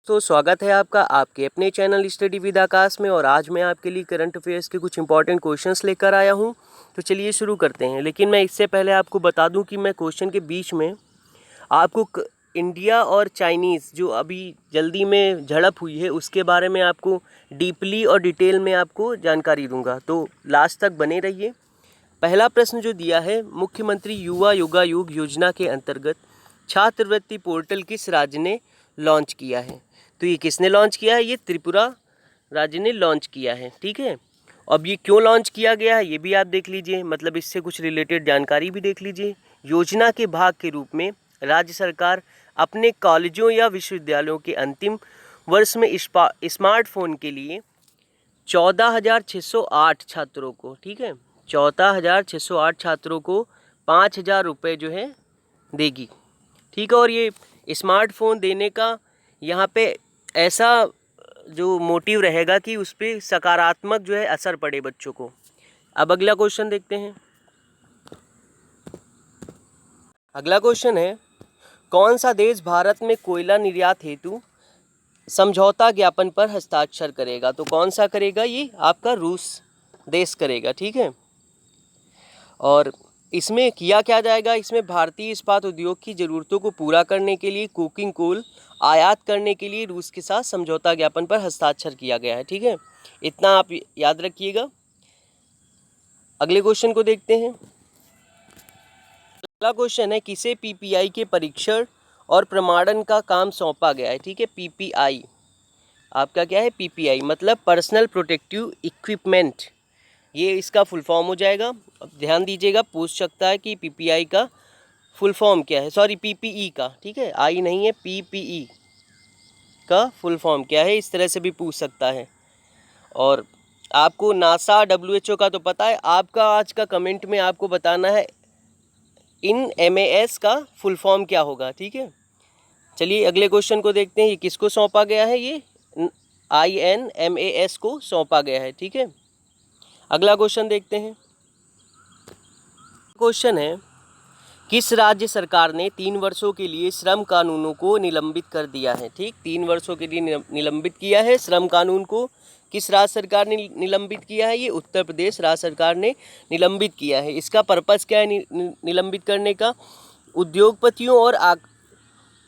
दोस्तों, स्वागत है आपका आपके अपने चैनल स्टडी विद आकाश में। और आज मैं आपके लिए करंट अफेयर्स के कुछ इंपॉर्टेंट क्वेश्चंस लेकर आया हूं। तो चलिए शुरू करते हैं। लेकिन मैं इससे पहले आपको बता दूं कि मैं क्वेश्चन के बीच में आपको इंडिया और चाइनीज़ जो अभी जल्दी में झड़प हुई है उसके बारे में आपको डीपली और डिटेल में आपको जानकारी दूँगा, तो लास्ट तक बने रहिए। पहला प्रश्न जो दिया है, मुख्यमंत्री युवा योगायोग योजना के अंतर्गत छात्रवृत्ति पोर्टल किस राज्य ने लॉन्च किया है? तो ये किसने लॉन्च किया है? ये त्रिपुरा राज्य ने लॉन्च किया है। ठीक है, अब ये क्यों लॉन्च किया गया है ये भी आप देख लीजिए, मतलब इससे कुछ रिलेटेड जानकारी भी देख लीजिए। योजना के भाग के रूप में राज्य सरकार अपने कॉलेजों या विश्वविद्यालयों के अंतिम वर्ष में स्मार्टफोन के लिए 14,608 छात्रों को, ठीक है, 14,608 छात्रों को 5,000 रुपये जो है देगी। ठीक है, और ये स्मार्टफोन देने का यहाँ पे ऐसा जो मोटिव रहेगा कि उस पर सकारात्मक जो है असर पड़े बच्चों को। अब अगला क्वेश्चन देखते हैं। अगला क्वेश्चन है, कौन सा देश भारत में कोयला निर्यात हेतु समझौता ज्ञापन पर हस्ताक्षर करेगा? तो कौन सा करेगा? ये आपका रूस देश करेगा। ठीक है, और इसमें किया क्या जाएगा? इसमें भारतीय इस्पात उद्योग की ज़रूरतों को पूरा करने के लिए कोकिंग कोल आयात करने के लिए रूस के साथ समझौता ज्ञापन पर हस्ताक्षर किया गया है। ठीक है, इतना आप याद रखिएगा। अगले क्वेश्चन को देखते हैं। अगला क्वेश्चन है, किसे पीपीआई के परीक्षण और प्रमाणन का काम सौंपा गया है? ठीक है, पीपीआई आपका क्या है? पीपीआई मतलब पर्सनल प्रोटेक्टिव इक्विपमेंट, ये इसका फुल फॉर्म हो जाएगा। अब ध्यान दीजिएगा, पूछ सकता है कि पीपीआई का फुल फॉर्म क्या है, सॉरी पीपीई का, ठीक है, आई नहीं है, पीपीई का फुल फॉर्म क्या है, इस तरह से भी पूछ सकता है। और आपको नासा डब्ल्यूएचओ का तो पता है, आपका आज का कमेंट में आपको बताना है इन एमएएस का फुल फॉर्म क्या होगा। ठीक है, चलिए अगले क्वेश्चन को देखते हैं। ये किसको सौंपा गया है? ये INMAS को सौंपा गया है। ठीक है, अगला क्वेश्चन देखते हैं। क्वेश्चन है, किस राज्य सरकार ने 3 वर्षों के लिए श्रम कानूनों को निलंबित कर दिया है? ठीक, 3 वर्षों के लिए निलंबित किया है श्रम कानून को। किस राज्य सरकार ने निलंबित किया है? ये उत्तर प्रदेश राज्य सरकार ने निलंबित किया है। इसका पर्पस क्या है निलंबित करने का? उद्योगपतियों और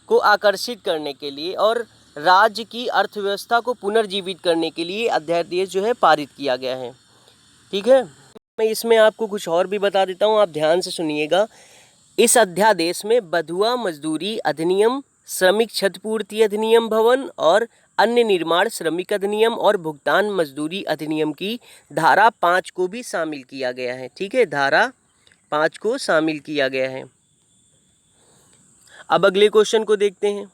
को आकर्षित करने के लिए और राज्य की अर्थव्यवस्था को पुनर्जीवित करने के लिए अध्यादेश जो है पारित किया गया है। ठीक है, मैं इसमें आपको कुछ और भी बता देता हूँ, आप ध्यान से सुनिएगा। इस अध्यादेश में बधुआ मजदूरी अधिनियम, श्रमिक क्षतिपूर्ति अधिनियम भवन और अन्य निर्माण श्रमिक अधिनियम और भुगतान मजदूरी अधिनियम की धारा 5 को भी शामिल किया गया है। ठीक है, धारा 5 को शामिल किया गया है। अब अगले क्वेश्चन को देखते हैं।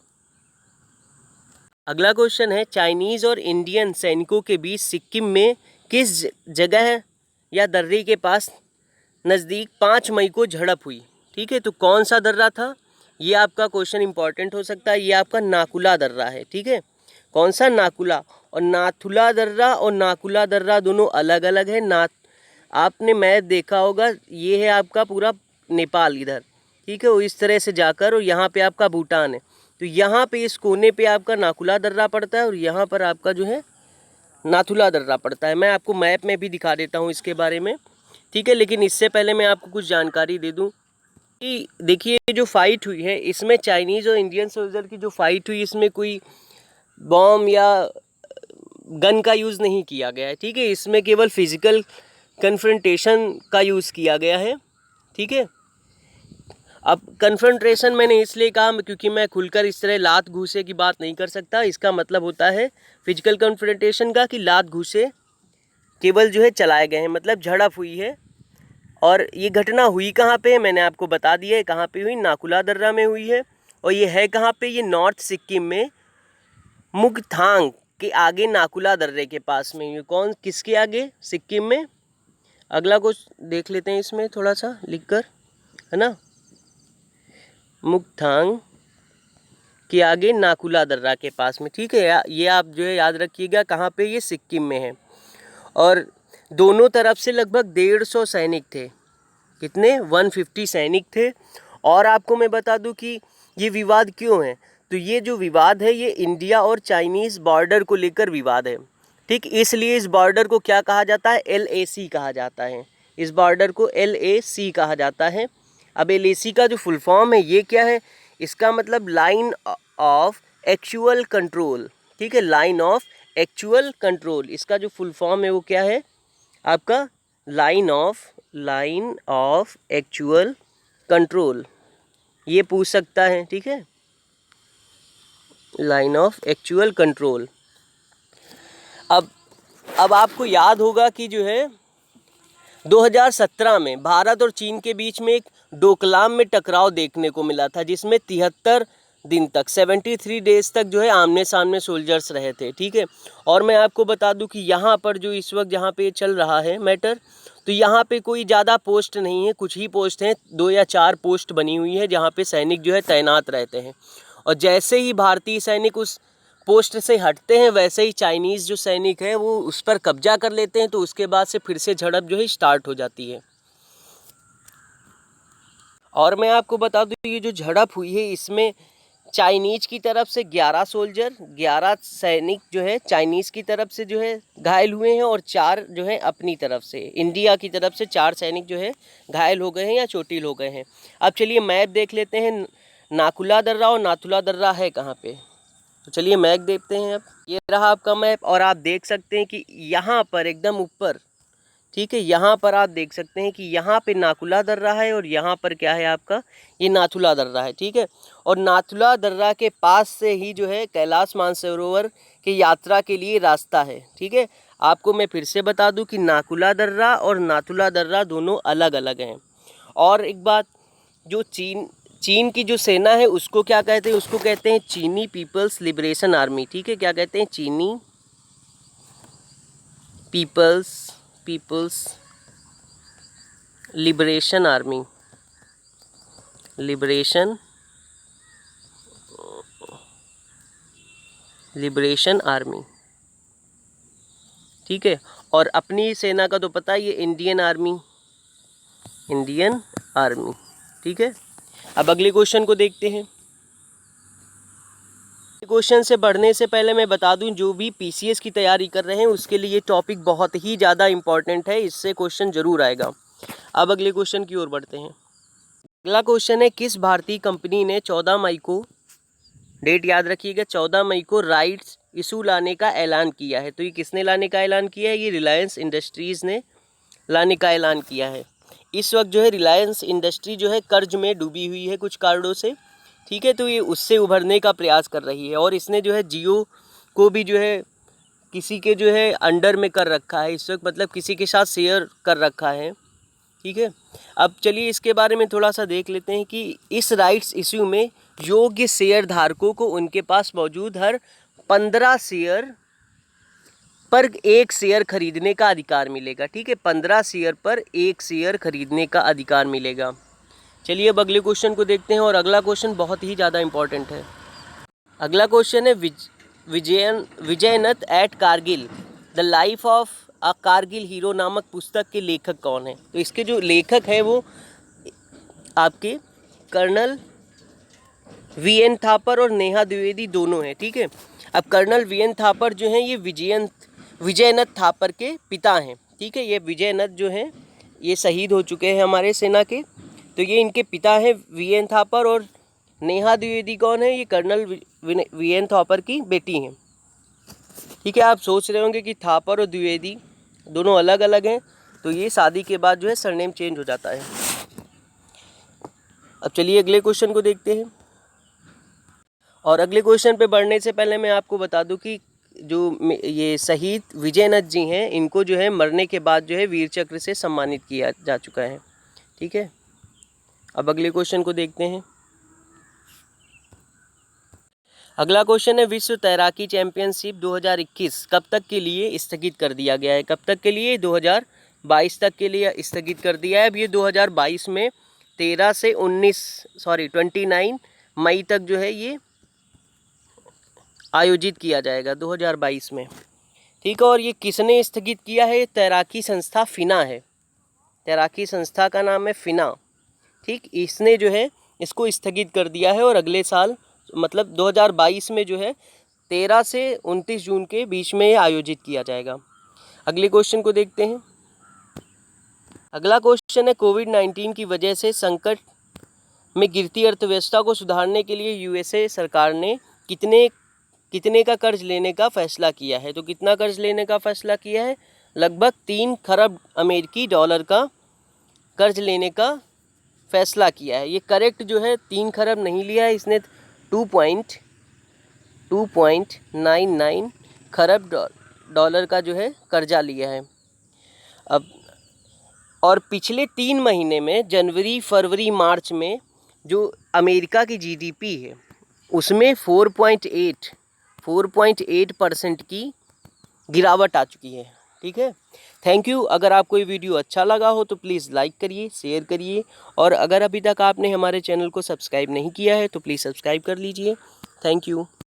अगला क्वेश्चन है, चाइनीज़ और इंडियन सैनिकों के बीच सिक्किम में किस जगह या दर्रे के पास नज़दीक 5 मई को झड़प हुई? ठीक है, तो कौन सा दर्रा था? ये आपका क्वेश्चन इंपॉर्टेंट हो सकता है। ये आपका नाकुला दर्रा है। ठीक है, कौन सा? नाकुला। और नाथुला दर्रा और नाकुला दर्रा दोनों अलग अलग है। आपने मैप देखा होगा, ये है आपका पूरा नेपाल इधर, ठीक है, वो इस तरह से जाकर और यहाँ पे आपका भूटान है। तो यहाँ पे इस कोने पे आपका नाकुला दर्रा पड़ता है और यहाँ पर आपका जो है नाथुला दर्रा पड़ता है। मैं आपको मैप में भी दिखा देता हूँ इसके बारे में। ठीक है, लेकिन इससे पहले मैं आपको कुछ जानकारी दे दूँ कि देखिए, जो फाइट हुई है इसमें चाइनीज़ और इंडियन सोल्जर की जो फाइट हुई, इसमें कोई बॉम्ब या गन का यूज़ नहीं किया गया है। ठीक है, इसमें केवल फिजिकल कन्फ्रंटेशन का यूज़ किया गया है। ठीक है, अब कन्फ्रंटेशन मैंने इसलिए कहा क्योंकि मैं खुलकर इस तरह लात घूसे की बात नहीं कर सकता। इसका मतलब होता है फिजिकल कन्फ्रंटेशन का कि लात घूसे केवल जो है चलाए गए हैं, मतलब झड़प हुई है। और ये घटना हुई कहाँ पे? मैंने आपको बता दिया है कहाँ पे हुई, नाकुला दर्रा में हुई है। और ये है कहाँ पे? ये नॉर्थ सिक्किम में मुगथांग के आगे नाकुला दर्रे के पास में। ये कौन, किसके आगे? सिक्किम में। अगला कुछ देख लेते हैं इसमें थोड़ा सा लिखकर, है ना, मुगथांग के आगे नाकुला दर्रा के पास में। ठीक है, ये आप जो है याद रखिएगा कहाँ पे? ये सिक्किम में है। और दोनों तरफ से लगभग 150 सैनिक थे। कितने? 150 सैनिक थे। और आपको मैं बता दूं कि ये विवाद क्यों है, तो ये जो विवाद है ये इंडिया और चाइनीज़ बॉर्डर को लेकर विवाद है, ठीक। इसलिए इस बॉर्डर को क्या कहा जाता है, LAC कहा जाता है। इस बॉर्डर को LAC कहा जाता है। अब LAC का जो फुल फॉर्म है ये क्या है, इसका मतलब लाइन ऑफ एक्चुअल कंट्रोल, ठीक है, लाइन ऑफ एक्चुअल कंट्रोल। इसका जो फुल फॉर्म है वो क्या है आपका, लाइन ऑफ एक्चुअल कंट्रोल, ये पूछ सकता है, ठीक है, लाइन ऑफ एक्चुअल कंट्रोल। अब आपको याद होगा कि जो है 2017 में भारत और चीन के बीच में एक डोकलाम में टकराव देखने को मिला था, जिसमें 73 दिन तक 73 डेज तक जो है आमने सामने सोल्जर्स रहे थे, ठीक है। और मैं आपको बता दूं कि यहाँ पर जो इस वक्त जहाँ पे चल रहा है मैटर, तो यहाँ पे कोई ज़्यादा पोस्ट नहीं है, कुछ ही पोस्ट हैं, 2 या 4 पोस्ट बनी हुई है जहाँ पे सैनिक जो है तैनात रहते हैं। और जैसे ही भारतीय सैनिक उस पोस्ट से हटते हैं वैसे ही चाइनीज़ जो सैनिक है वो उस पर कब्जा कर लेते हैं, तो उसके बाद से फिर से झड़प जो है स्टार्ट हो जाती है। और मैं आपको बता दूं ये जो झड़प हुई है इसमें चाइनीज़ की तरफ से 11 सोल्जर, 11 सैनिक जो है चाइनीज़ की तरफ से जो है घायल हुए हैं, और 4 जो है अपनी तरफ से, इंडिया की तरफ से 4 सैनिक जो है घायल हो गए हैं या चोटिल हो गए हैं। अब चलिए मैप देख लेते हैं, नाकुला दर्रा और नाथुला दर्रा है कहाँ पे, तो चलिए मैप देखते हैं। अब ये रहा आपका मैप, और आप देख सकते हैं कि यहाँ पर एकदम ऊपर, ठीक है, यहाँ पर आप देख सकते हैं कि यहाँ पे नाकुला दर्रा है और यहाँ पर क्या है आपका, ये नाथुला दर्रा है, ठीक है। और नाथुला दर्रा के पास से ही जो है कैलाश मानसरोवर की यात्रा के लिए रास्ता है, ठीक है। आपको मैं फिर से बता दूं कि नाकुला दर्रा और नाथुला दर्रा दोनों अलग अलग हैं। और एक बात, जो चीन की जो सेना है उसको क्या कहते हैं, उसको कहते हैं चीनी पीपल्स लिबरेशन आर्मी, ठीक है। क्या कहते हैं, चीनी People's Liberation Army, Liberation Army, ठीक है। और अपनी सेना का तो पता है, ये इंडियन आर्मी, ठीक है। अब अगले क्वेश्चन को देखते हैं। क्वेश्चन से बढ़ने से पहले मैं बता दूं, जो भी PCS की तैयारी कर रहे हैं उसके लिए ये टॉपिक बहुत ही ज़्यादा इम्पॉर्टेंट है, इससे क्वेश्चन जरूर आएगा। अब अगले क्वेश्चन की ओर बढ़ते हैं। अगला क्वेश्चन है, किस भारतीय कंपनी ने 14 मई को, डेट याद रखिएगा, 14 मई को राइट्स इशू लाने का ऐलान किया है। तो ये किसने लाने का ऐलान किया है, ये रिलायंस इंडस्ट्रीज़ ने लाने का ऐलान किया है। इस वक्त जो है रिलायंस इंडस्ट्री जो है कर्ज में डूबी हुई है कुछ कारणों से, ठीक है। तो ये उससे उभरने का प्रयास कर रही है, और इसने जो है जियो को भी जो है किसी के जो है अंडर में कर रखा है इस वक्त, मतलब किसी के साथ शेयर कर रखा है, ठीक है। अब चलिए इसके बारे में थोड़ा सा देख लेते हैं कि इस राइट्स इश्यू में योग्य शेयर धारकों को उनके पास मौजूद हर 15 शेयर पर 1 शेयर खरीदने का अधिकार मिलेगा, ठीक है। 15 शेयर पर 1 शेयर खरीदने का अधिकार मिलेगा। चलिए अब अगले क्वेश्चन को देखते हैं, और अगला क्वेश्चन बहुत ही ज़्यादा इम्पोर्टेंट है। अगला क्वेश्चन है, Vijyant at Kargil the life of a Kargil hero नामक पुस्तक के लेखक कौन है। तो इसके जो लेखक हैं वो आपके कर्नल VN थापर और नेहा द्विवेदी दोनों हैं, ठीक है। अब कर्नल VN थापर जो हैं ये विजयनथ थापर के पिता हैं, ठीक है। ये विजयनथ जो हैं ये शहीद हो चुके हैं हमारे सेना के, तो ये इनके पिता हैं VN थापर। और नेहा द्विवेदी कौन है, ये कर्नल VN थापर की बेटी हैं, ठीक है। आप सोच रहे होंगे कि थापर और द्विवेदी दोनों अलग अलग हैं, तो ये शादी के बाद जो है सरनेम चेंज हो जाता है। अब चलिए अगले क्वेश्चन को देखते हैं, और अगले क्वेश्चन पे बढ़ने से पहले मैं आपको बता दूं कि जो ये शहीद विजयनथ जी हैं इनको जो है मरने के बाद जो है वीर चक्र से सम्मानित किया जा चुका है, ठीक है। अब अगले क्वेश्चन को देखते हैं। अगला क्वेश्चन है, विश्व तैराकी चैंपियनशिप 2021 कब तक के लिए स्थगित कर दिया गया है। कब तक के लिए, 2022 तक के लिए स्थगित कर दिया है। अब ये 2022 में 29 मई तक जो है ये आयोजित किया जाएगा 2022 में, ठीक है। और ये किसने स्थगित किया है, तैराकी संस्था फिना है, तैराकी संस्था का नाम है फिना, ठीक। इसने जो है इसको स्थगित कर दिया है, और अगले साल मतलब 2022 में जो है 13 से 29 जून के बीच में ये आयोजित किया जाएगा। अगले क्वेश्चन को देखते हैं। अगला क्वेश्चन है, कोविड-19 की वजह से संकट में गिरती अर्थव्यवस्था को सुधारने के लिए यूएसए सरकार ने कितने का कर्ज लेने का फैसला किया है। तो कितना कर्ज लेने का फैसला किया है? लगभग 3 खरब अमेरिकी डॉलर का कर्ज लेने का फैसला किया है। ये करेक्ट जो है 3 खरब नहीं लिया है, इसने 2.99 खरब डॉलर का जो है कर्जा लिया है। अब और पिछले 3 महीने में जनवरी, फरवरी, मार्च में जो अमेरिका की जीडीपी है उसमें 4.8% की गिरावट आ चुकी है। ठीक है, थैंक यू। अगर आपको ये वीडियो अच्छा लगा हो तो प्लीज़ लाइक करिए, शेयर करिए, और अगर अभी तक आपने हमारे चैनल को सब्सक्राइब नहीं किया है तो प्लीज़ सब्सक्राइब कर लीजिए। Thank you.